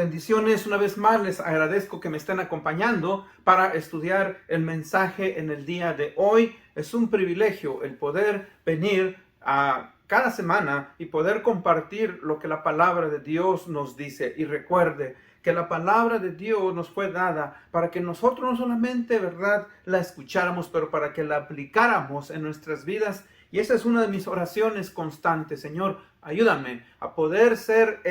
bendiciones. Una vez más les agradezco que me estén acompañando para estudiar el mensaje en el día de hoy. Es un privilegio el poder venir a cada semana y poder compartir lo que la palabra de Dios nos dice. Y recuerde que la palabra de Dios nos fue dada para que nosotros no solamente, ¿verdad?, la escucháramos, pero para que la aplicáramos en nuestras vidas. Y esa es una de mis oraciones constantes. Señor, ayúdame a poder ser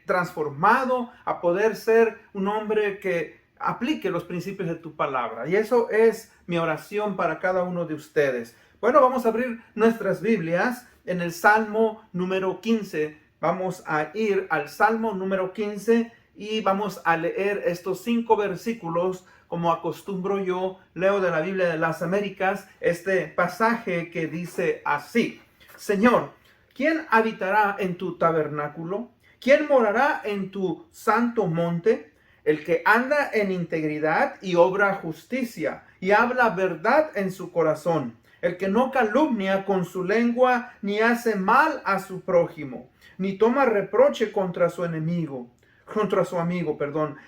transformado, a poder ser un hombre que aplique los principios de tu palabra. Y eso es mi oración para cada uno de ustedes. Bueno, vamos a abrir nuestras Biblias en el Salmo número 15. Vamos a ir al Salmo número 15 y vamos a leer estos 5 versículos. Como acostumbro yo, leo de la Biblia de las Américas este pasaje que dice así: Señor, ¿quién habitará en tu tabernáculo? ¿Quién morará en tu santo monte? El que anda en integridad y obra justicia y habla verdad en su corazón. El que no calumnia con su lengua ni hace mal a su prójimo, ni toma reproche contra su amigo,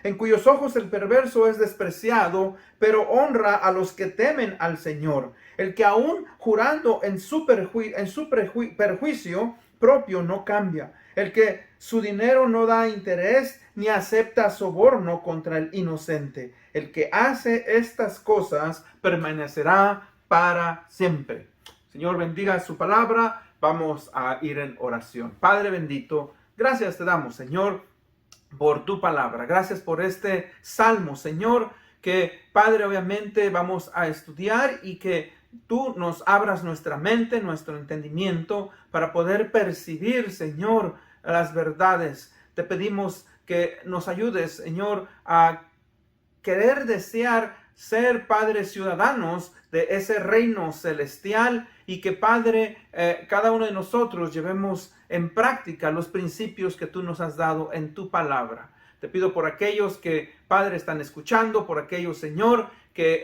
en cuyos ojos el perverso es despreciado, pero honra a los que temen al Señor. El que aún jurando en su perjuicio propio no cambia. El que su dinero no da interés ni acepta soborno contra el inocente. El que hace estas cosas permanecerá para siempre. Señor, bendiga su palabra. Vamos a ir en oración. Padre bendito, gracias te damos, Señor, por tu palabra. Gracias por este salmo, Señor, que, Padre, obviamente vamos a estudiar y que tú nos abras nuestra mente, nuestro entendimiento para poder percibir, Señor, las verdades. Te pedimos que nos ayudes, Señor, a querer desear ser, Padre, ciudadanos de ese reino celestial y que, Padre, cada uno de nosotros llevemos en práctica los principios que tú nos has dado en tu palabra. Te pido por aquellos que, Padre, están escuchando, por aquellos, Señor, que,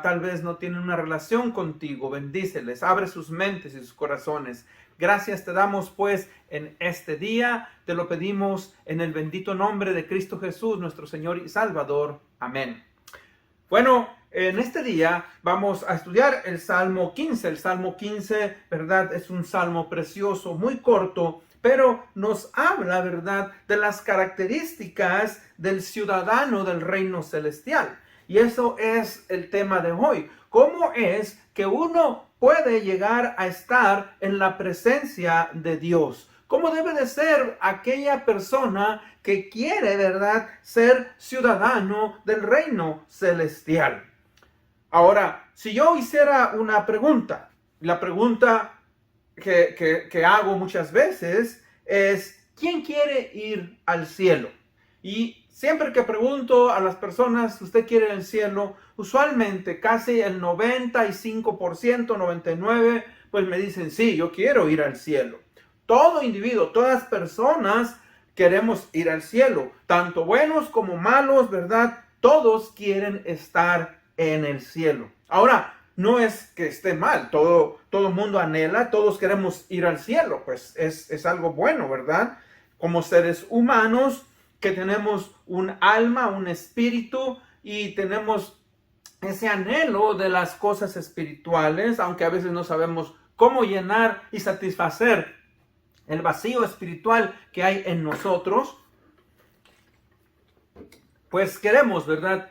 tal vez no tienen una relación contigo. Bendíceles, abre sus mentes y sus corazones. Gracias te damos, pues, en este día. Te lo pedimos en el bendito nombre de Cristo Jesús, nuestro Señor y Salvador. Amén. Bueno, en este día vamos a estudiar el Salmo 15. El Salmo 15, ¿verdad?, es un salmo precioso, muy corto, pero nos habla, ¿verdad?, de las características del ciudadano del reino celestial. Y eso es el tema de hoy. ¿Cómo es que uno puede llegar a estar en la presencia de Dios? ¿Cómo debe de ser aquella persona que quiere, ¿verdad?, ser ciudadano del reino celestial? Ahora, si yo hiciera una pregunta, la pregunta que hago muchas veces es: ¿quién quiere ir al cielo? Y siempre que pregunto a las personas, ¿usted quiere ir al cielo?, usualmente casi el 95%, 99%, pues me dicen: sí, yo quiero ir al cielo. Todo individuo, todas personas queremos ir al cielo, tanto buenos como malos, ¿verdad? Todos quieren estar en el cielo. Ahora, no es que esté mal, todo mundo anhela, todos queremos ir al cielo, pues es algo bueno, ¿verdad? Como seres humanos que tenemos un alma, un espíritu y tenemos ese anhelo de las cosas espirituales, aunque a veces no sabemos cómo llenar y satisfacer el vacío espiritual que hay en nosotros, pues queremos, ¿verdad?,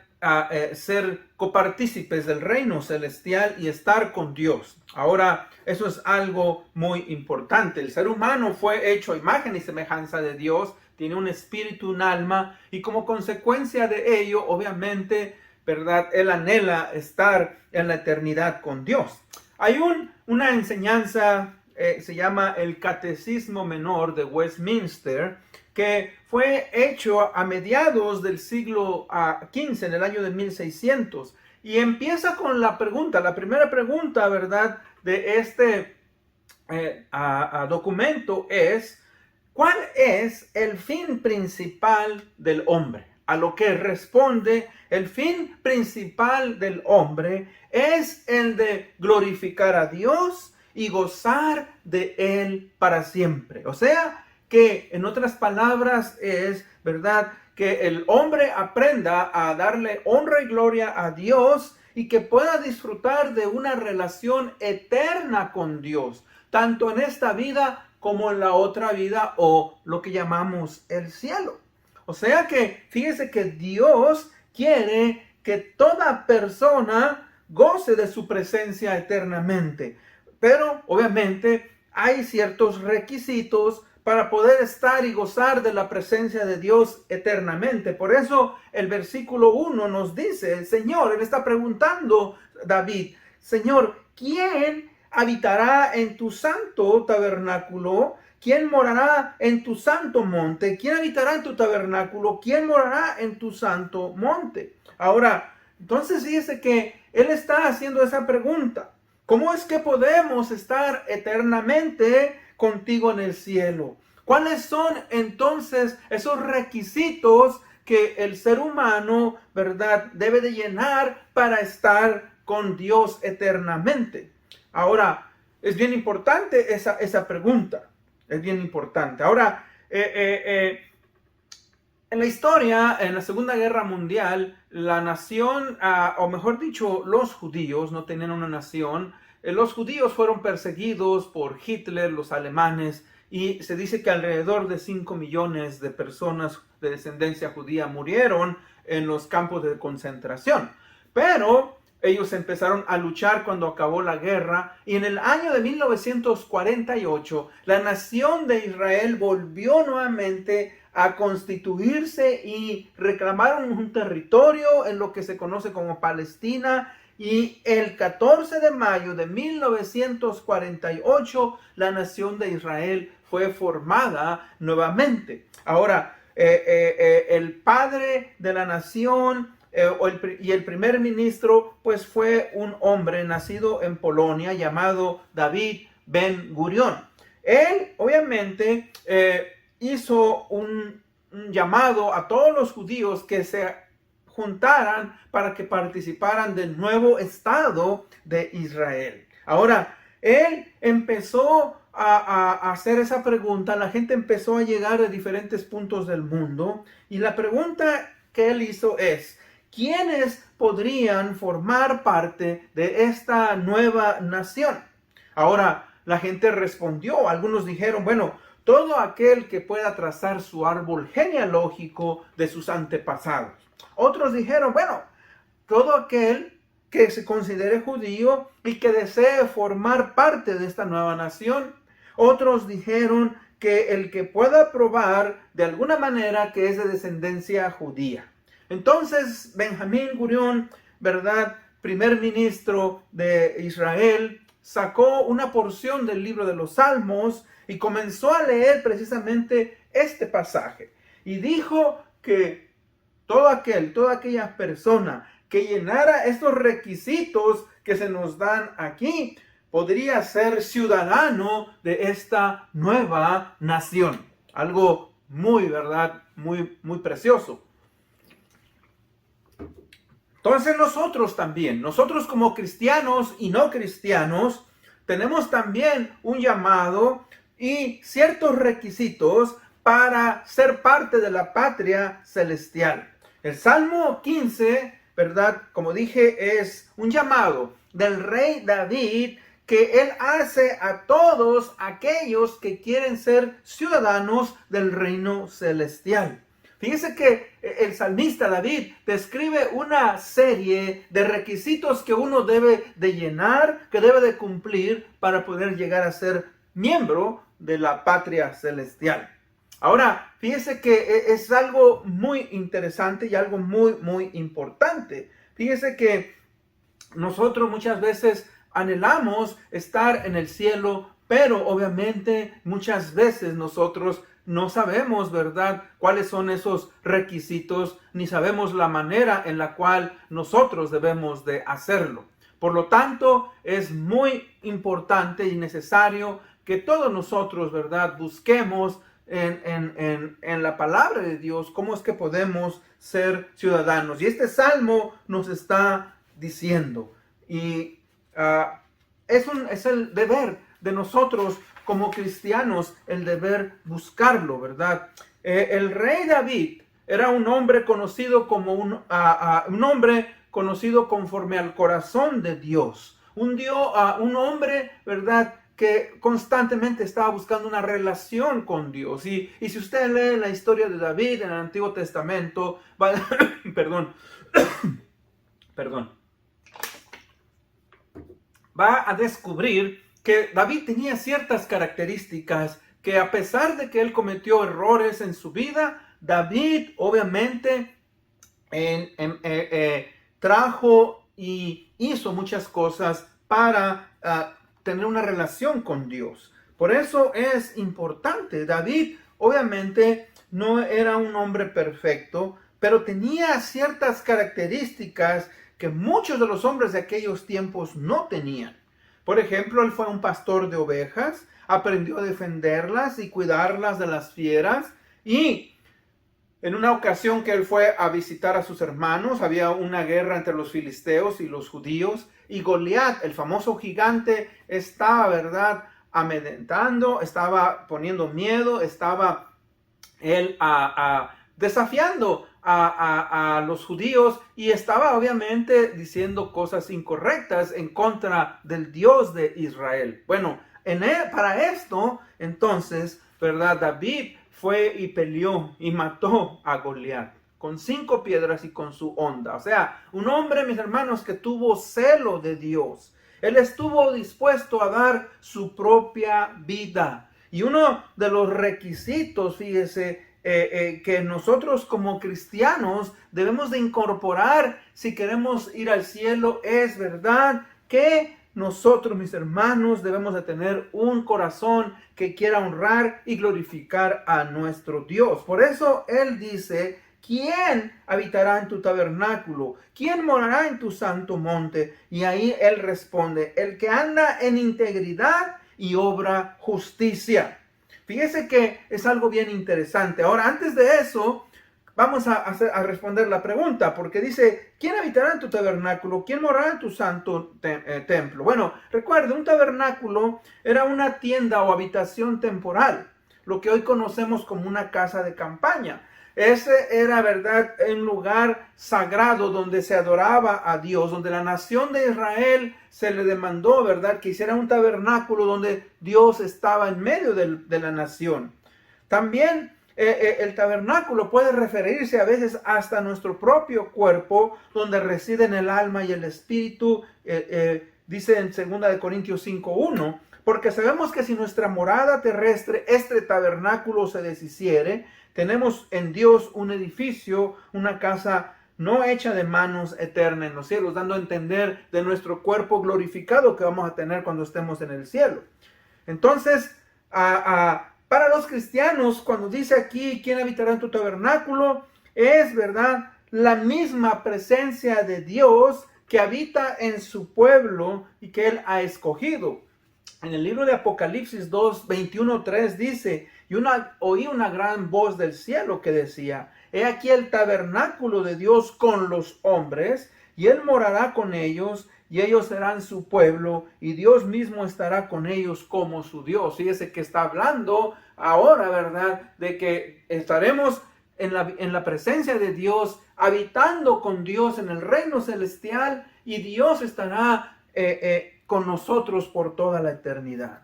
ser copartícipes del reino celestial y estar con Dios. Ahora, eso es algo muy importante. El ser humano fue hecho a imagen y semejanza de Dios, tiene un espíritu, un alma, y como consecuencia de ello, obviamente, ¿verdad?, él anhela estar en la eternidad con Dios. Hay una enseñanza, se llama el Catecismo Menor de Westminster, que fue hecho a mediados del siglo XV, en el año de 1600. Y empieza con la primera pregunta, ¿verdad?, de este documento es: ¿cuál es el fin principal del hombre? A lo que responde: el fin principal del hombre es el de glorificar a Dios y gozar de Él para siempre. O sea, que en otras palabras es, ¿verdad?, que el hombre aprenda a darle honra y gloria a Dios y que pueda disfrutar de una relación eterna con Dios, tanto en esta vida como en la otra vida, o lo que llamamos el cielo. O sea que fíjese que Dios quiere que toda persona goce de su presencia eternamente, pero obviamente hay ciertos requisitos para poder estar y gozar de la presencia de Dios eternamente. Por eso el versículo 1 nos dice, el Señor, él está preguntando, David, Señor, ¿quién habitará en tu santo tabernáculo? ¿Quién morará en tu santo monte? ¿Quién habitará en tu tabernáculo? ¿Quién morará en tu santo monte? Ahora, entonces fíjese que él está haciendo esa pregunta. ¿Cómo es que podemos estar eternamente contigo en el cielo? ¿Cuáles son entonces esos requisitos que el ser humano, ¿verdad?, debe de llenar para estar con Dios eternamente? Ahora, es bien importante esa pregunta. Es bien importante. Ahora, en la historia, en la Segunda Guerra Mundial, la nación, o mejor dicho, los judíos no tenían una nación. Los judíos fueron perseguidos por Hitler, los alemanes, y se dice que alrededor de 5 millones de personas de descendencia judía murieron en los campos de concentración. Pero ellos empezaron a luchar cuando acabó la guerra, y en el año de 1948 la nación de Israel volvió nuevamente a constituirse y reclamaron un territorio en lo que se conoce como Palestina. Y el 14 de mayo de 1948 la nación de Israel fue formada nuevamente. Ahora, el padre de la nación y el primer ministro pues fue un hombre nacido en Polonia llamado David Ben Gurión. Él obviamente hizo un llamado a todos los judíos que se juntaran para que participaran del nuevo Estado de Israel. Ahora, él empezó a hacer esa pregunta, la gente empezó a llegar de diferentes puntos del mundo, y la pregunta que él hizo es, ¿quiénes podrían formar parte de esta nueva nación? Ahora, la gente respondió, algunos dijeron, bueno, todo aquel que pueda trazar su árbol genealógico de sus antepasados. Otros dijeron, bueno, todo aquel que se considere judío y que desee formar parte de esta nueva nación. Otros dijeron que el que pueda probar de alguna manera que es de descendencia judía. Entonces, Benjamín Gurión, ¿verdad?, primer ministro de Israel, sacó una porción del libro de los Salmos y comenzó a leer precisamente este pasaje. Y dijo que toda aquella persona que llenara estos requisitos que se nos dan aquí, podría ser ciudadano de esta nueva nación. Algo muy, ¿verdad?, muy, muy precioso. Entonces nosotros como cristianos y no cristianos, tenemos también un llamado y ciertos requisitos para ser parte de la patria celestial. El Salmo 15, ¿verdad?, como dije, es un llamado del rey David que él hace a todos aquellos que quieren ser ciudadanos del reino celestial. Fíjese que el salmista David describe una serie de requisitos que uno debe de llenar, que debe de cumplir para poder llegar a ser miembro de la patria celestial. Ahora, fíjese que es algo muy interesante y algo muy, muy importante. Fíjese que nosotros muchas veces anhelamos estar en el cielo, pero obviamente muchas veces nosotros no sabemos, ¿verdad?, cuáles son esos requisitos, ni sabemos la manera en la cual nosotros debemos de hacerlo. Por lo tanto, es muy importante y necesario que todos nosotros, ¿verdad?, busquemos en la palabra de Dios cómo es que podemos ser ciudadanos. Y este salmo nos está diciendo, y es el deber de nosotros como cristianos el deber buscarlo, ¿verdad? El rey David era un hombre conocido como un hombre conocido conforme al corazón de Dios. Un hombre, ¿verdad?, que constantemente estaba buscando una relación con Dios. Y si usted lee la historia de David en el Antiguo Testamento, perdón, va a descubrir que David tenía ciertas características que, a pesar de que él cometió errores en su vida, David obviamente trajo y hizo muchas cosas para tener una relación con Dios. Por eso es importante. David obviamente no era un hombre perfecto, pero tenía ciertas características que muchos de los hombres de aquellos tiempos no tenían. Por ejemplo, él fue un pastor de ovejas, aprendió a defenderlas y cuidarlas de las fieras, y en una ocasión que él fue a visitar a sus hermanos, había una guerra entre los filisteos y los judíos, y Goliat, el famoso gigante, estaba, ¿verdad?, amedrentando, estaba poniendo miedo, estaba él desafiando a los judíos, y estaba obviamente diciendo cosas incorrectas en contra del Dios de Israel. Bueno, para esto, entonces, ¿verdad?, David fue y peleó y mató a Goliat con 5 piedras y con su honda. O sea, un hombre, mis hermanos, que tuvo celo de Dios. Él estuvo dispuesto a dar su propia vida. Y uno de los requisitos, fíjese, que nosotros como cristianos debemos de incorporar si queremos ir al cielo, es, ¿verdad?, que nosotros, mis hermanos, debemos de tener un corazón que quiera honrar y glorificar a nuestro Dios. Por eso Él dice: ¿quién habitará en tu tabernáculo? ¿Quién morará en tu santo monte? Y ahí Él responde: el que anda en integridad y obra justicia. Fíjese que es algo bien interesante. Ahora, antes de eso, vamos a responder la pregunta, porque dice: ¿quién habitará en tu tabernáculo? ¿Quién morará en tu santo templo? Bueno, recuerde, un tabernáculo era una tienda o habitación temporal, lo que hoy conocemos como una casa de campaña. Ese era, ¿verdad?, un lugar sagrado donde se adoraba a Dios, donde la nación de Israel se le demandó, ¿verdad?, que hiciera un tabernáculo donde Dios estaba en medio de la nación. También el tabernáculo puede referirse a veces hasta nuestro propio cuerpo, donde residen el alma y el espíritu. Dice en 2 Corintios 5:1, porque sabemos que si nuestra morada terrestre, este tabernáculo, se deshiciere, tenemos en Dios un edificio, una casa no hecha de manos, eterna en los cielos, dando a entender de nuestro cuerpo glorificado que vamos a tener cuando estemos en el cielo. Entonces, para los cristianos, cuando dice aquí: ¿quién habitará en tu tabernáculo?, es, ¿verdad?, la misma presencia de Dios que habita en su pueblo y que Él ha escogido. En el libro de Apocalipsis 2:21-3 dice: y oí una gran voz del cielo que decía: he aquí el tabernáculo de Dios con los hombres, y Él morará con ellos, y ellos serán su pueblo, y Dios mismo estará con ellos como su Dios. Fíjese que está hablando ahora, ¿verdad?, de que estaremos en la presencia de Dios, habitando con Dios en el reino celestial, y Dios estará con nosotros por toda la eternidad.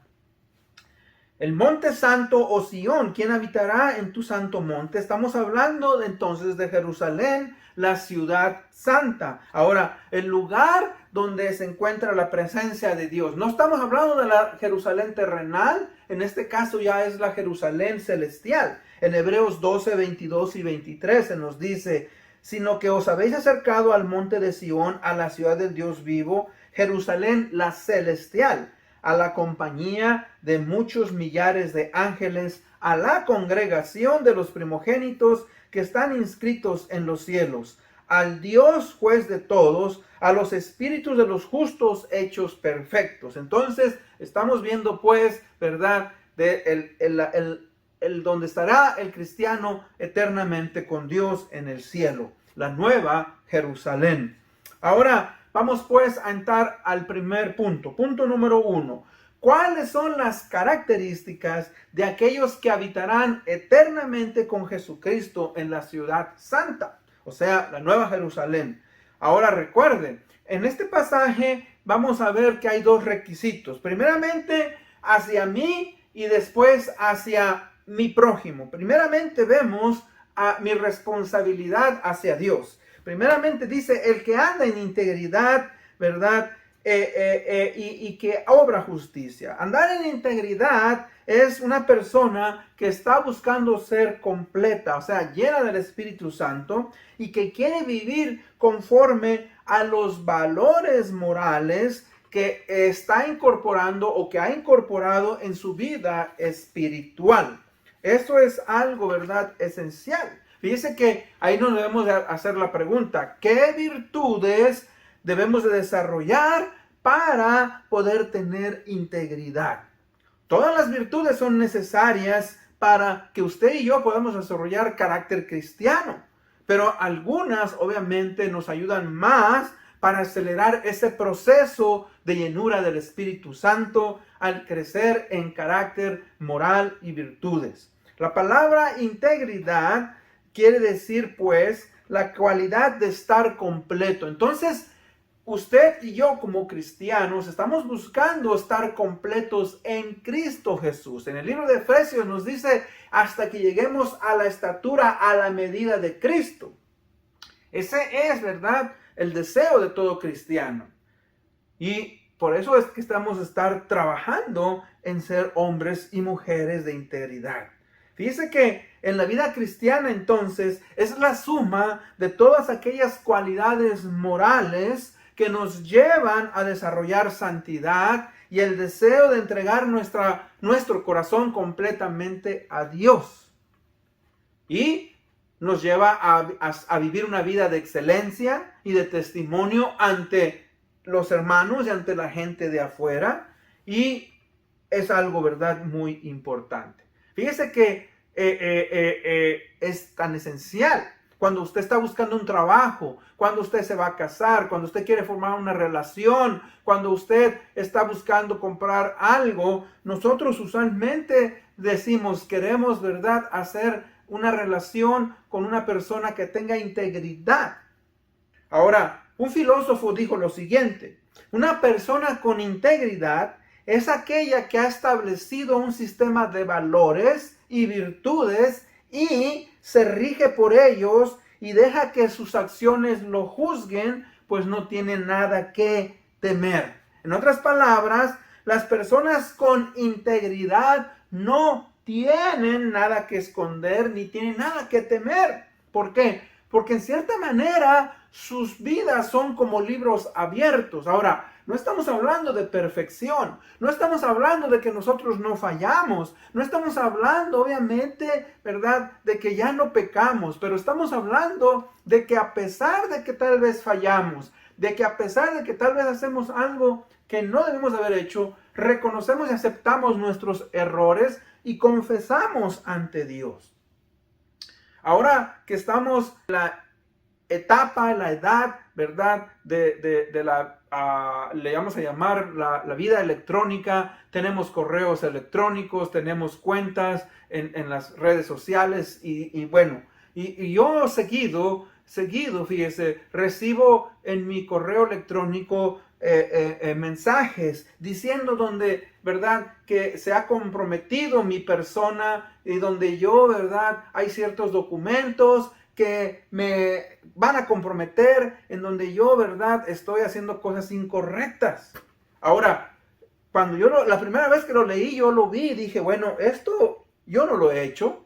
El monte santo o Sión, ¿quién habitará en tu santo monte? Estamos hablando entonces de Jerusalén, la ciudad santa. Ahora, el lugar donde se encuentra la presencia de Dios. No estamos hablando de la Jerusalén terrenal, en este caso ya es la Jerusalén celestial. En Hebreos 12:22 y 23 se nos dice: sino que os habéis acercado al monte de Sión, a la ciudad del Dios vivo, Jerusalén la celestial, a la compañía de muchos millares de ángeles, a la congregación de los primogénitos que están inscritos en los cielos, al Dios juez de todos, a los espíritus de los justos hechos perfectos. Entonces, estamos viendo, pues, ¿verdad?, donde estará el cristiano eternamente con Dios en el cielo, la nueva Jerusalén. Ahora, vamos pues a entrar al primer punto. Punto número 1. ¿cuáles son las características de aquellos que habitarán eternamente con Jesucristo en la ciudad santa? O sea, la Nueva Jerusalén. Ahora recuerden, en este pasaje vamos a ver que hay dos requisitos. Primeramente, hacia mí y después hacia mi prójimo. Primeramente vemos a mi responsabilidad hacia Dios. Primeramente dice, el que anda en integridad, ¿verdad? Y que obra justicia. Andar en integridad es una persona que está buscando ser completa, o sea, llena del Espíritu Santo y que quiere vivir conforme a los valores morales que está incorporando o que ha incorporado en su vida espiritual. Esto es algo, ¿verdad?, esencial. Fíjese que ahí nos debemos de hacer la pregunta, ¿qué virtudes debemos de desarrollar para poder tener integridad? Todas las virtudes son necesarias para que usted y yo podamos desarrollar carácter cristiano, pero algunas obviamente nos ayudan más para acelerar ese proceso de llenura del Espíritu Santo al crecer en carácter moral y virtudes. La palabra integridad quiere decir pues la cualidad de estar completo. Entonces, usted y yo como cristianos estamos buscando estar completos en Cristo Jesús. En el libro de Efesios nos dice hasta que lleguemos a la estatura, a la medida de Cristo. Ese es, ¿verdad?, el deseo de todo cristiano. Y por eso es que estamos trabajando en ser hombres y mujeres de integridad. Fíjese que en la vida cristiana entonces es la suma de todas aquellas cualidades morales que nos llevan a desarrollar santidad y el deseo de entregar nuestro corazón completamente a Dios. Y nos lleva a vivir una vida de excelencia y de testimonio ante los hermanos y ante la gente de afuera. Y es algo, ¿verdad?, muy importante. Fíjese que es tan esencial. Cuando usted está buscando un trabajo, cuando usted se va a casar, cuando usted quiere formar una relación, cuando usted está buscando comprar algo, nosotros usualmente decimos, queremos, ¿verdad?, hacer una relación con una persona que tenga integridad. Ahora, un filósofo dijo lo siguiente, una persona con integridad es aquella que ha establecido un sistema de valores y virtudes y se rige por ellos y deja que sus acciones lo juzguen, pues no tiene nada que temer. En otras palabras, las personas con integridad no tienen nada que esconder ni tienen nada que temer. ¿Por qué? Porque en cierta manera sus vidas son como libros abiertos. Ahora, no estamos hablando de perfección, no estamos hablando de que nosotros no fallamos, no estamos hablando obviamente, ¿verdad?, de que ya no pecamos, pero estamos hablando de que a pesar de que tal vez fallamos, de que a pesar de que tal vez hacemos algo que no debemos haber hecho, reconocemos y aceptamos nuestros errores y confesamos ante Dios. Ahora que estamos en la etapa, la edad, ¿verdad?, de la, le vamos a llamar la vida electrónica, tenemos correos electrónicos, tenemos cuentas en las redes sociales y bueno, y yo seguido, fíjese, recibo en mi correo electrónico mensajes diciendo donde, ¿verdad?, que se ha comprometido mi persona y donde yo, ¿verdad?, hay ciertos documentos que me van a comprometer, en donde yo, ¿verdad?, estoy haciendo cosas incorrectas. Ahora, cuando la primera vez que lo leí, yo lo vi y dije, bueno, esto yo no lo he hecho.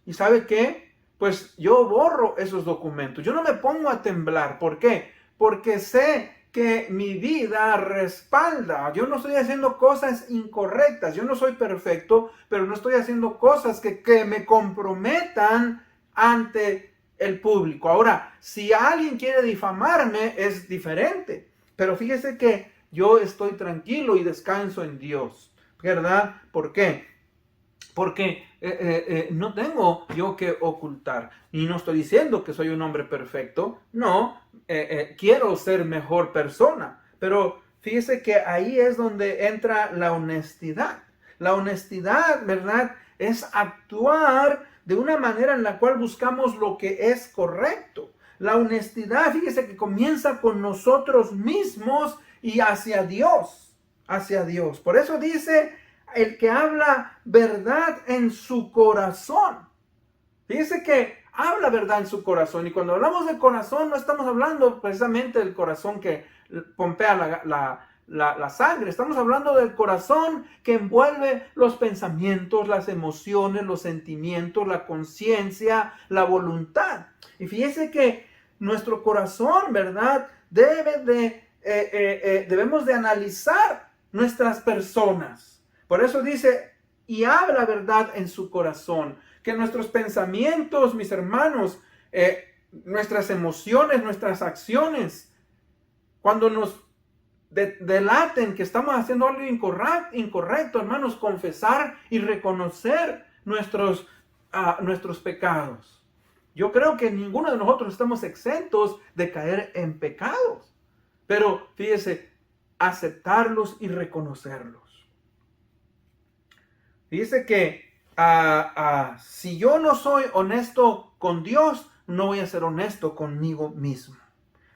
¿Y sabe qué? Pues yo borro esos documentos. Yo no me pongo a temblar. ¿Por qué? Porque sé que mi vida respalda. Yo no estoy haciendo cosas incorrectas. Yo no soy perfecto, pero no estoy haciendo cosas que me comprometan ante el público. Ahora, si alguien quiere difamarme, es diferente. Pero fíjese que yo estoy tranquilo y descanso en Dios, ¿verdad? ¿Por qué? Porque no tengo yo que ocultar. Y no estoy diciendo que soy un hombre perfecto. No, quiero ser mejor persona. Pero fíjese que ahí es donde entra la honestidad. La honestidad, ¿verdad?, es actuar de una manera en la cual buscamos lo que es correcto. La honestidad, fíjese que comienza con nosotros mismos y hacia Dios, hacia Dios. Por eso dice, el que habla verdad en su corazón. Fíjese que habla verdad en su corazón. Y cuando hablamos de corazón, no estamos hablando precisamente del corazón que pompea la sangre. Estamos hablando del corazón que envuelve los pensamientos, las emociones, los sentimientos, la conciencia, la voluntad. Y fíjese que nuestro corazón, ¿verdad?, debemos de analizar nuestras personas. Por eso dice, y habla verdad en su corazón. Que nuestros pensamientos, mis hermanos, nuestras emociones, nuestras acciones, cuando nos delaten que estamos haciendo algo incorrecto, hermanos, confesar y reconocer nuestros pecados. Yo creo que ninguno de nosotros estamos exentos de caer en pecados, pero fíjese, aceptarlos y reconocerlos. Fíjese que si yo no soy honesto con Dios, no voy a ser honesto conmigo mismo.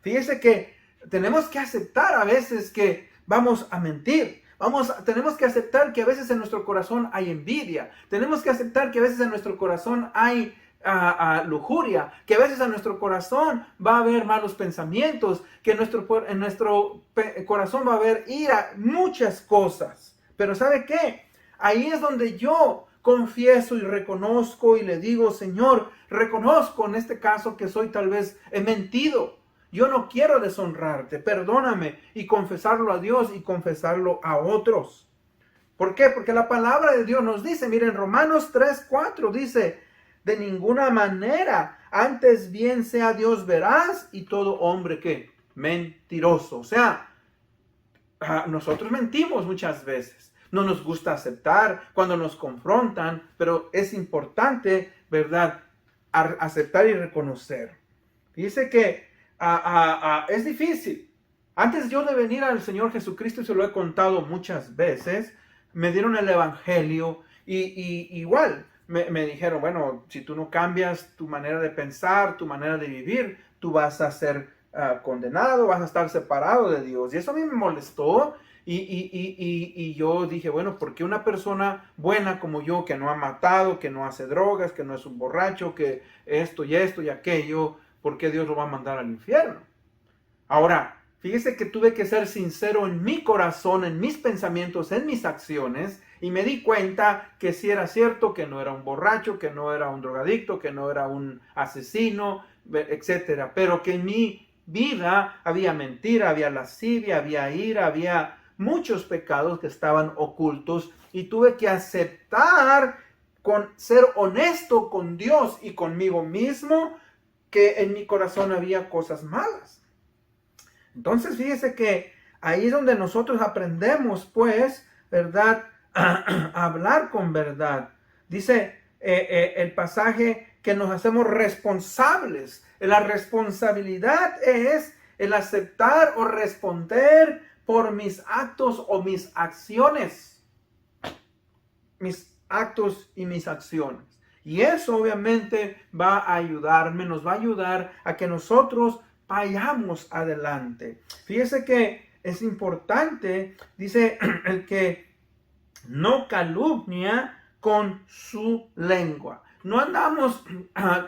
Fíjese que tenemos que aceptar a veces que vamos a mentir. Tenemos que aceptar que a veces en nuestro corazón hay envidia. Tenemos que aceptar que a veces en nuestro corazón hay lujuria, que a veces en nuestro corazón va a haber malos pensamientos, que en nuestro corazón va a haber ira, muchas cosas. Pero ¿sabe qué? Ahí es donde yo confieso y reconozco y le digo, Señor, reconozco en este caso que tal vez he mentido. Yo no quiero deshonrarte, perdóname, y confesarlo a Dios y confesarlo a otros. ¿Por qué? Porque la palabra de Dios nos dice, miren, Romanos 3:4 dice, de ninguna manera, antes bien sea Dios veraz y todo hombre, ¿qué? Mentiroso. O sea, nosotros mentimos muchas veces. No nos gusta aceptar cuando nos confrontan, pero es importante, ¿verdad?, aceptar y reconocer. Dice que es difícil. Antes yo de venir al Señor Jesucristo, y se lo he contado muchas veces, me dieron el Evangelio y igual me dijeron, bueno, si tú no cambias tu manera de pensar, tu manera de vivir, tú vas a ser condenado, vas a estar separado de Dios. Y eso a mí me molestó. Y yo dije, bueno, ¿por qué una persona buena como yo, que no ha matado, que no hace drogas, que no es un borracho, que esto y aquello, ¿por qué Dios lo va a mandar al infierno? Ahora, fíjese que tuve que ser sincero en mi corazón, en mis pensamientos, en mis acciones, y me di cuenta que sí era cierto, que no era un borracho, que no era un drogadicto, que no era un asesino, etcétera, pero que en mi vida había mentira, había lascivia, había ira, había muchos pecados que estaban ocultos, y tuve que aceptar, con ser honesto con Dios y conmigo mismo, que en mi corazón había cosas malas. Entonces fíjese que ahí es donde nosotros aprendemos, pues, ¿verdad?, a hablar con verdad. Dice el pasaje que nos hacemos responsables. La responsabilidad es el aceptar o responder por mis actos o mis acciones. Mis actos y mis acciones. Y eso obviamente va a ayudarme, nos va a ayudar a que nosotros vayamos adelante. Fíjese que es importante, dice, el que no calumnia con su lengua. No andamos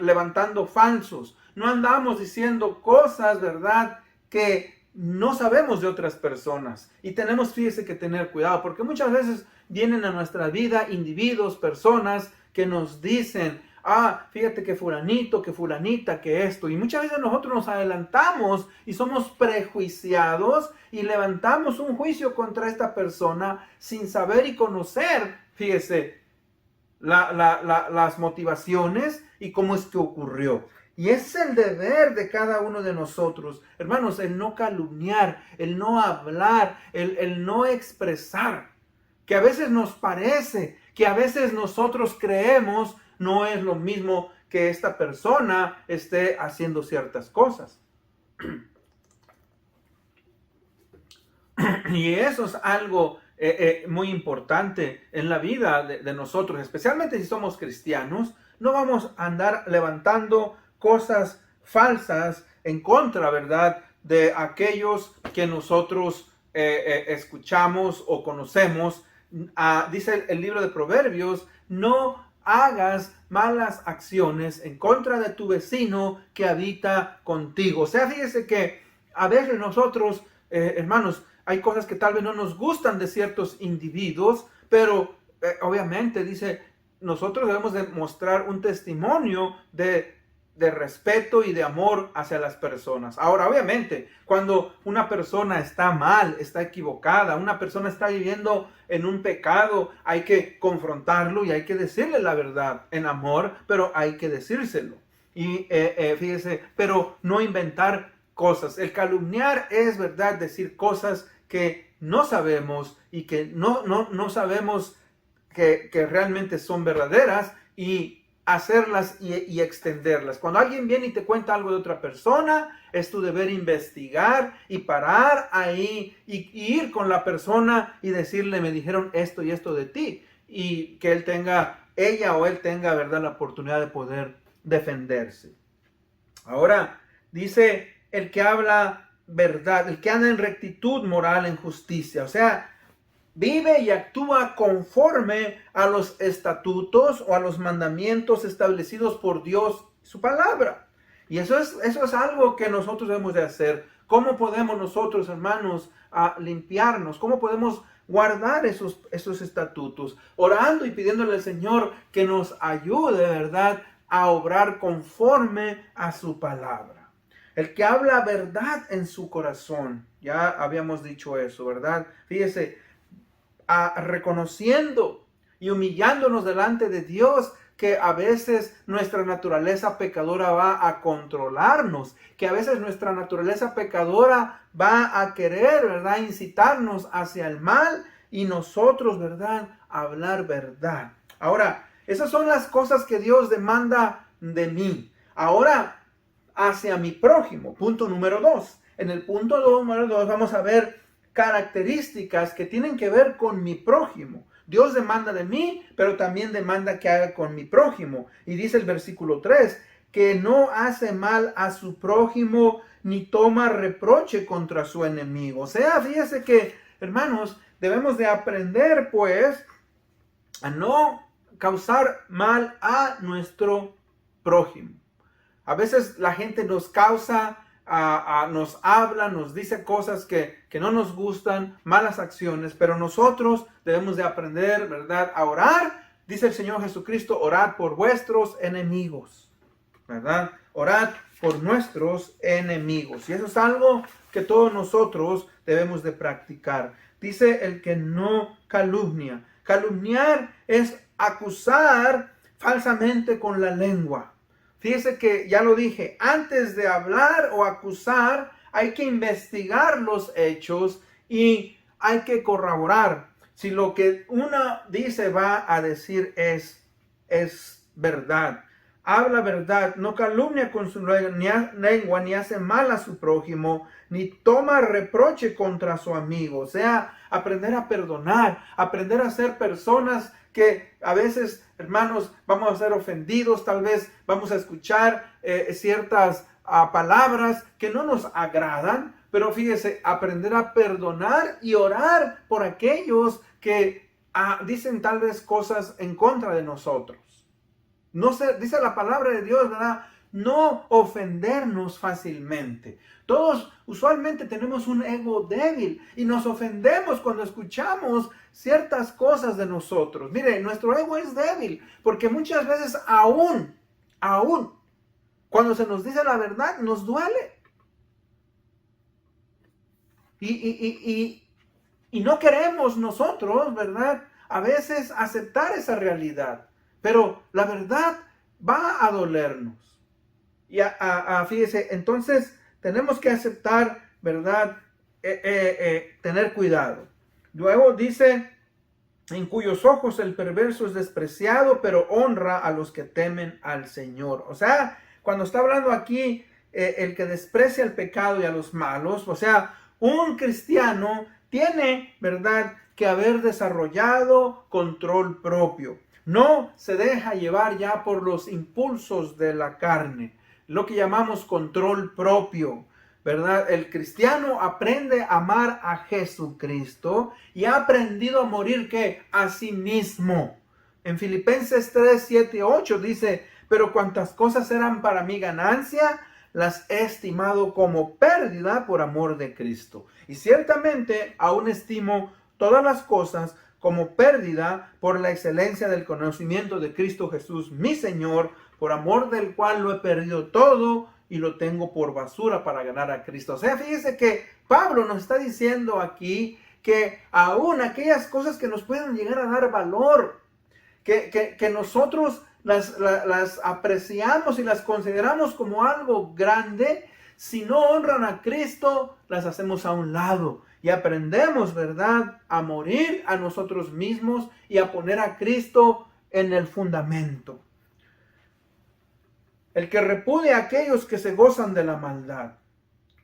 levantando falsos, no andamos diciendo cosas, ¿verdad?, que no sabemos de otras personas. Y tenemos, fíjese, que tener cuidado, porque muchas veces vienen a nuestra vida individuos, personas que nos dicen, fíjate que fulanito, que fulanita, que esto. Y muchas veces nosotros nos adelantamos y somos prejuiciados y levantamos un juicio contra esta persona sin saber y conocer, fíjese, las motivaciones y cómo es que ocurrió. Y es el deber de cada uno de nosotros, hermanos, el no calumniar, el no hablar, el no expresar, que a veces nos parece, que a veces nosotros creemos no es lo mismo que esta persona esté haciendo ciertas cosas. Y eso es algo muy importante en la vida de nosotros, especialmente si somos cristianos. No vamos a andar levantando cosas falsas en contra, ¿verdad?, de aquellos que nosotros escuchamos o conocemos. Dice el libro de Proverbios, no hagas malas acciones en contra de tu vecino que habita contigo. O sea, fíjese que a veces nosotros, hermanos, hay cosas que tal vez no nos gustan de ciertos individuos, pero obviamente dice, nosotros debemos de mostrar un testimonio de respeto y de amor hacia las personas. Ahora, obviamente, cuando una persona está mal, está equivocada, una persona está viviendo en un pecado, hay que confrontarlo y hay que decirle la verdad en amor, pero hay que decírselo. Y fíjese, pero no inventar cosas. El calumniar es, verdad, decir cosas que no sabemos y que no sabemos que realmente son verdaderas, y hacerlas y extenderlas. Cuando alguien viene y te cuenta algo de otra persona, es tu deber investigar y parar ahí y ir con la persona y decirle, me dijeron esto y esto de ti, y que ella o él tenga, ¿verdad?, la oportunidad de poder defenderse. Ahora, dice el que habla verdad, el que anda en rectitud moral, en justicia, o sea, vive y actúa conforme a los estatutos o a los mandamientos establecidos por Dios, su palabra. Y eso es algo que nosotros debemos de hacer. ¿Cómo podemos nosotros, hermanos, limpiarnos? ¿Cómo podemos guardar esos estatutos? Orando y pidiéndole al Señor que nos ayude, ¿verdad?, a obrar conforme a su palabra. El que habla verdad en su corazón, ya habíamos dicho eso, ¿verdad? Fíjese, reconociendo y humillándonos delante de Dios, que a veces nuestra naturaleza pecadora va a controlarnos, que a veces nuestra naturaleza pecadora va a querer, ¿verdad?, incitarnos hacia el mal, y nosotros, ¿verdad?, hablar verdad. Ahora, esas son las cosas que Dios demanda de mí. Ahora, hacia mi prójimo, punto número 2. En el punto número 2 vamos a ver características que tienen que ver con mi prójimo. Dios demanda de mí, pero también demanda que haga con mi prójimo. Y dice el versículo 3, que no hace mal a su prójimo, ni toma reproche contra su enemigo. O sea, fíjese que, hermanos, debemos de aprender, pues, a no causar mal a nuestro prójimo. A veces la gente nos nos habla, nos dice cosas que no nos gustan, malas acciones, pero nosotros debemos de aprender, ¿verdad?, a orar. Dice el Señor Jesucristo, orad por vuestros enemigos, ¿verdad? Orad por nuestros enemigos. Y eso es algo que todos nosotros debemos de practicar. Dice el que no calumnia. Calumniar es acusar falsamente con la lengua. Fíjese que ya lo dije, antes de hablar o acusar, hay que investigar los hechos y hay que corroborar si lo que uno dice va a decir es verdad. Habla verdad, no calumnia con su lengua, ni hace mal a su prójimo, ni toma reproche contra su amigo. O sea, aprender a perdonar, aprender a ser personas que a veces, hermanos, vamos a ser ofendidos, tal vez vamos a escuchar ciertas palabras que no nos agradan, pero fíjese, aprender a perdonar y orar por aquellos que dicen tal vez cosas en contra de nosotros. No se, dice la palabra de Dios, ¿verdad?, no ofendernos fácilmente. Todos usualmente tenemos un ego débil y nos ofendemos cuando escuchamos ciertas cosas de nosotros. Mire, nuestro ego es débil porque muchas veces aún, cuando se nos dice la verdad, nos duele. Y no queremos nosotros, ¿verdad?, a veces aceptar esa realidad. Pero la verdad va a dolernos. Y fíjese, entonces tenemos que aceptar, ¿verdad?, tener cuidado. Luego dice, en cuyos ojos el perverso es despreciado, pero honra a los que temen al Señor. O sea, cuando está hablando aquí, el que desprecia el pecado y a los malos, o sea, un cristiano tiene, ¿verdad?, que haber desarrollado control propio. No se deja llevar ya por los impulsos de la carne, lo que llamamos control propio, ¿verdad? El cristiano aprende a amar a Jesucristo y ha aprendido a morir, ¿qué? A sí mismo. En Filipenses 3, 7, 8 dice, pero cuantas cosas eran para mi ganancia, las he estimado como pérdida por amor de Cristo. Y ciertamente aún estimo todas las cosas como pérdida por la excelencia del conocimiento de Cristo Jesús, mi Señor, por amor del cual lo he perdido todo y lo tengo por basura para ganar a Cristo. O sea, fíjese que Pablo nos está diciendo aquí que aún aquellas cosas que nos pueden llegar a dar valor, que nosotros las apreciamos y las consideramos como algo grande, si no honran a Cristo, las hacemos a un lado. Y aprendemos, ¿verdad?, a morir a nosotros mismos y a poner a Cristo en el fundamento. El que repudia a aquellos que se gozan de la maldad.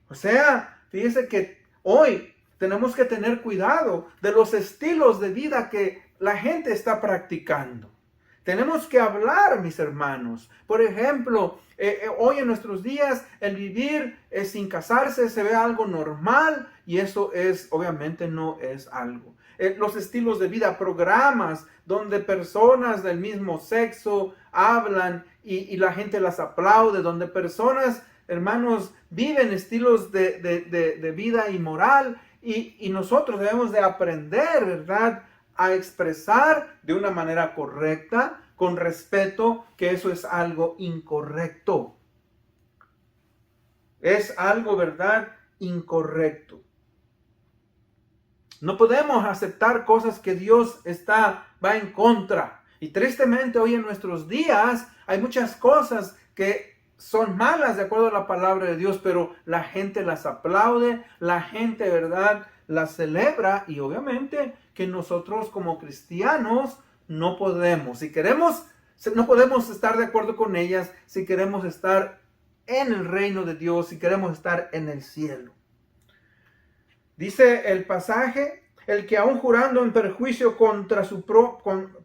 O sea, fíjese que hoy tenemos que tener cuidado de los estilos de vida que la gente está practicando. Tenemos que hablar, mis hermanos. Por ejemplo, hoy en nuestros días el vivir sin casarse se ve algo normal y eso obviamente no es algo. Los estilos de vida, programas donde personas del mismo sexo hablan y la gente las aplaude, donde personas, hermanos, viven estilos de vida inmoral y nosotros debemos de aprender, ¿verdad?, a expresar de una manera correcta, con respeto, que eso es algo incorrecto. Es algo, ¿verdad?, incorrecto. No podemos aceptar cosas que Dios va en contra. Y tristemente hoy en nuestros días hay muchas cosas que son malas de acuerdo a la palabra de Dios, pero la gente las aplaude, la gente, ¿verdad?, las celebra y obviamente que nosotros como cristianos no podemos. No podemos estar de acuerdo con ellas si queremos estar en el reino de Dios, si queremos estar en el cielo. Dice el pasaje, el que aún jurando en perjuicio con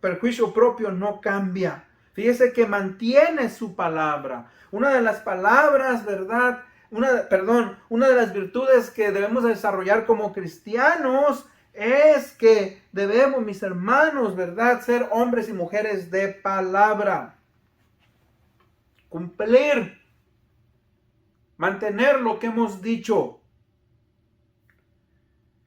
perjuicio propio no cambia. Fíjese que mantiene su palabra. Una de las palabras, ¿verdad?, una de las virtudes que debemos desarrollar como cristianos es que debemos, mis hermanos, ¿verdad?, ser hombres y mujeres de palabra. Cumplir. Mantener lo que hemos dicho.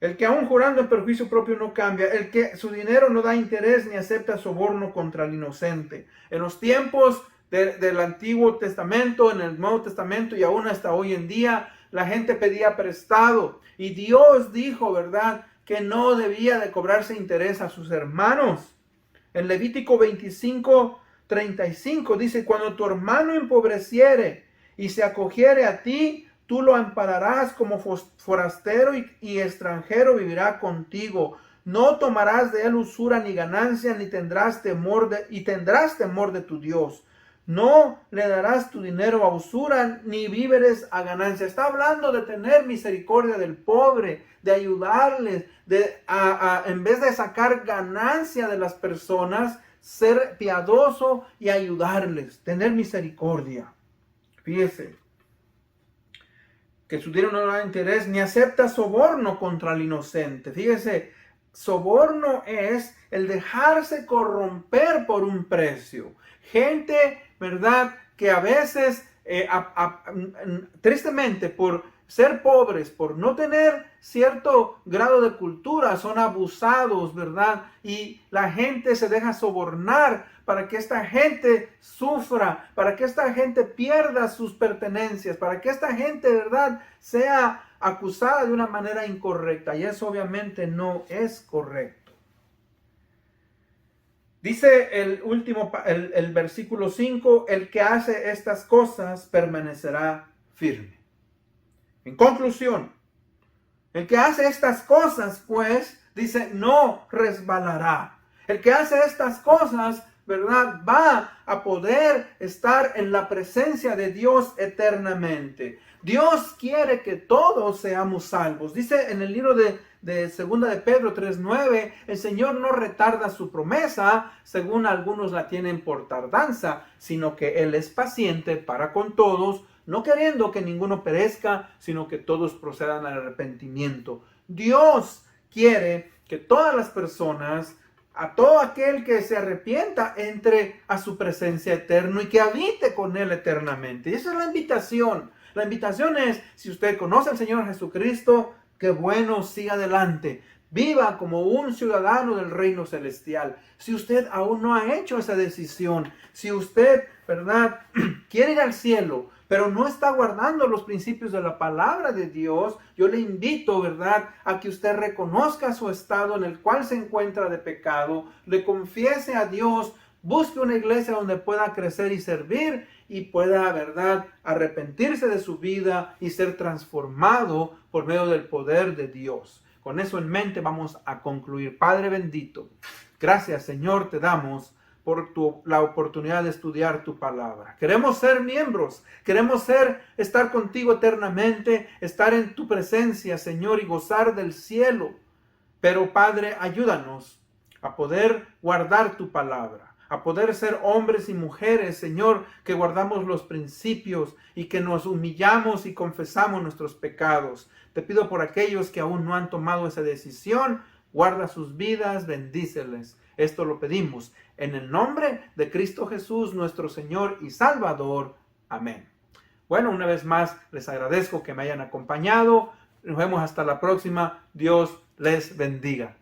El que aún jurando en perjuicio propio no cambia. El que su dinero no da interés ni acepta soborno contra el inocente. En los tiempos del Antiguo Testamento, en el Nuevo Testamento y aún hasta hoy en día, la gente pedía prestado. Y Dios dijo, ¿verdad?, que no debía de cobrarse interés a sus hermanos. En Levítico 25:35 dice, cuando tu hermano empobreciere y se acogiere a ti, tú lo ampararás como forastero y extranjero vivirá contigo. No tomarás de él usura ni ganancia, ni tendrás temor de tu Dios. No le darás tu dinero a usura, ni víveres a ganancia. Está hablando de tener misericordia del pobre, de ayudarles, en vez de sacar ganancia de las personas, ser piadoso y ayudarles, tener misericordia. Fíjese, que su dinero no da interés, ni acepta soborno contra el inocente. Fíjese, soborno es el dejarse corromper por un precio. Gente, ¿verdad?, que a veces, tristemente, por ser pobres, por no tener cierto grado de cultura, son abusados, ¿verdad? Y la gente se deja sobornar para que esta gente sufra, para que esta gente pierda sus pertenencias, para que esta gente, ¿verdad?, sea acusada de una manera incorrecta. Y eso obviamente no es correcto. Dice el versículo 5, el que hace estas cosas permanecerá firme. En conclusión, el que hace estas cosas, pues, dice, no resbalará. El que hace estas cosas, ¿verdad?, va a poder estar en la presencia de Dios eternamente. Dios quiere que todos seamos salvos. Dice en el libro de de 2 de Pedro 3:9, el Señor no retarda su promesa, según algunos la tienen por tardanza, sino que Él es paciente para con todos, no queriendo que ninguno perezca, sino que todos procedan al arrepentimiento. Dios quiere que todas las personas, a todo aquel que se arrepienta, entre a su presencia eterna y que habite con Él eternamente. Y esa es la invitación. La invitación es, si usted conoce al Señor Jesucristo, qué bueno, siga adelante. Viva como un ciudadano del reino celestial. Si usted aún no ha hecho esa decisión, si usted, ¿verdad?, quiere ir al cielo, pero no está guardando los principios de la palabra de Dios, yo le invito, ¿verdad?, a que usted reconozca su estado en el cual se encuentra de pecado, le confiese a Dios, busque una iglesia donde pueda crecer y servir y pueda, ¿verdad?, arrepentirse de su vida y ser transformado por medio del poder de Dios. Con eso en mente vamos a concluir. Padre bendito, gracias, Señor, te damos por la oportunidad de estudiar tu palabra. Queremos ser miembros, queremos estar contigo eternamente, estar en tu presencia, Señor, y gozar del cielo. Pero, Padre, ayúdanos a poder guardar tu palabra, a poder ser hombres y mujeres, Señor, que guardamos los principios y que nos humillamos y confesamos nuestros pecados. Te pido por aquellos que aún no han tomado esa decisión, guarda sus vidas, bendíceles. Esto lo pedimos en el nombre de Cristo Jesús, nuestro Señor y Salvador. Amén. Bueno, una vez más les agradezco que me hayan acompañado. Nos vemos hasta la próxima. Dios les bendiga.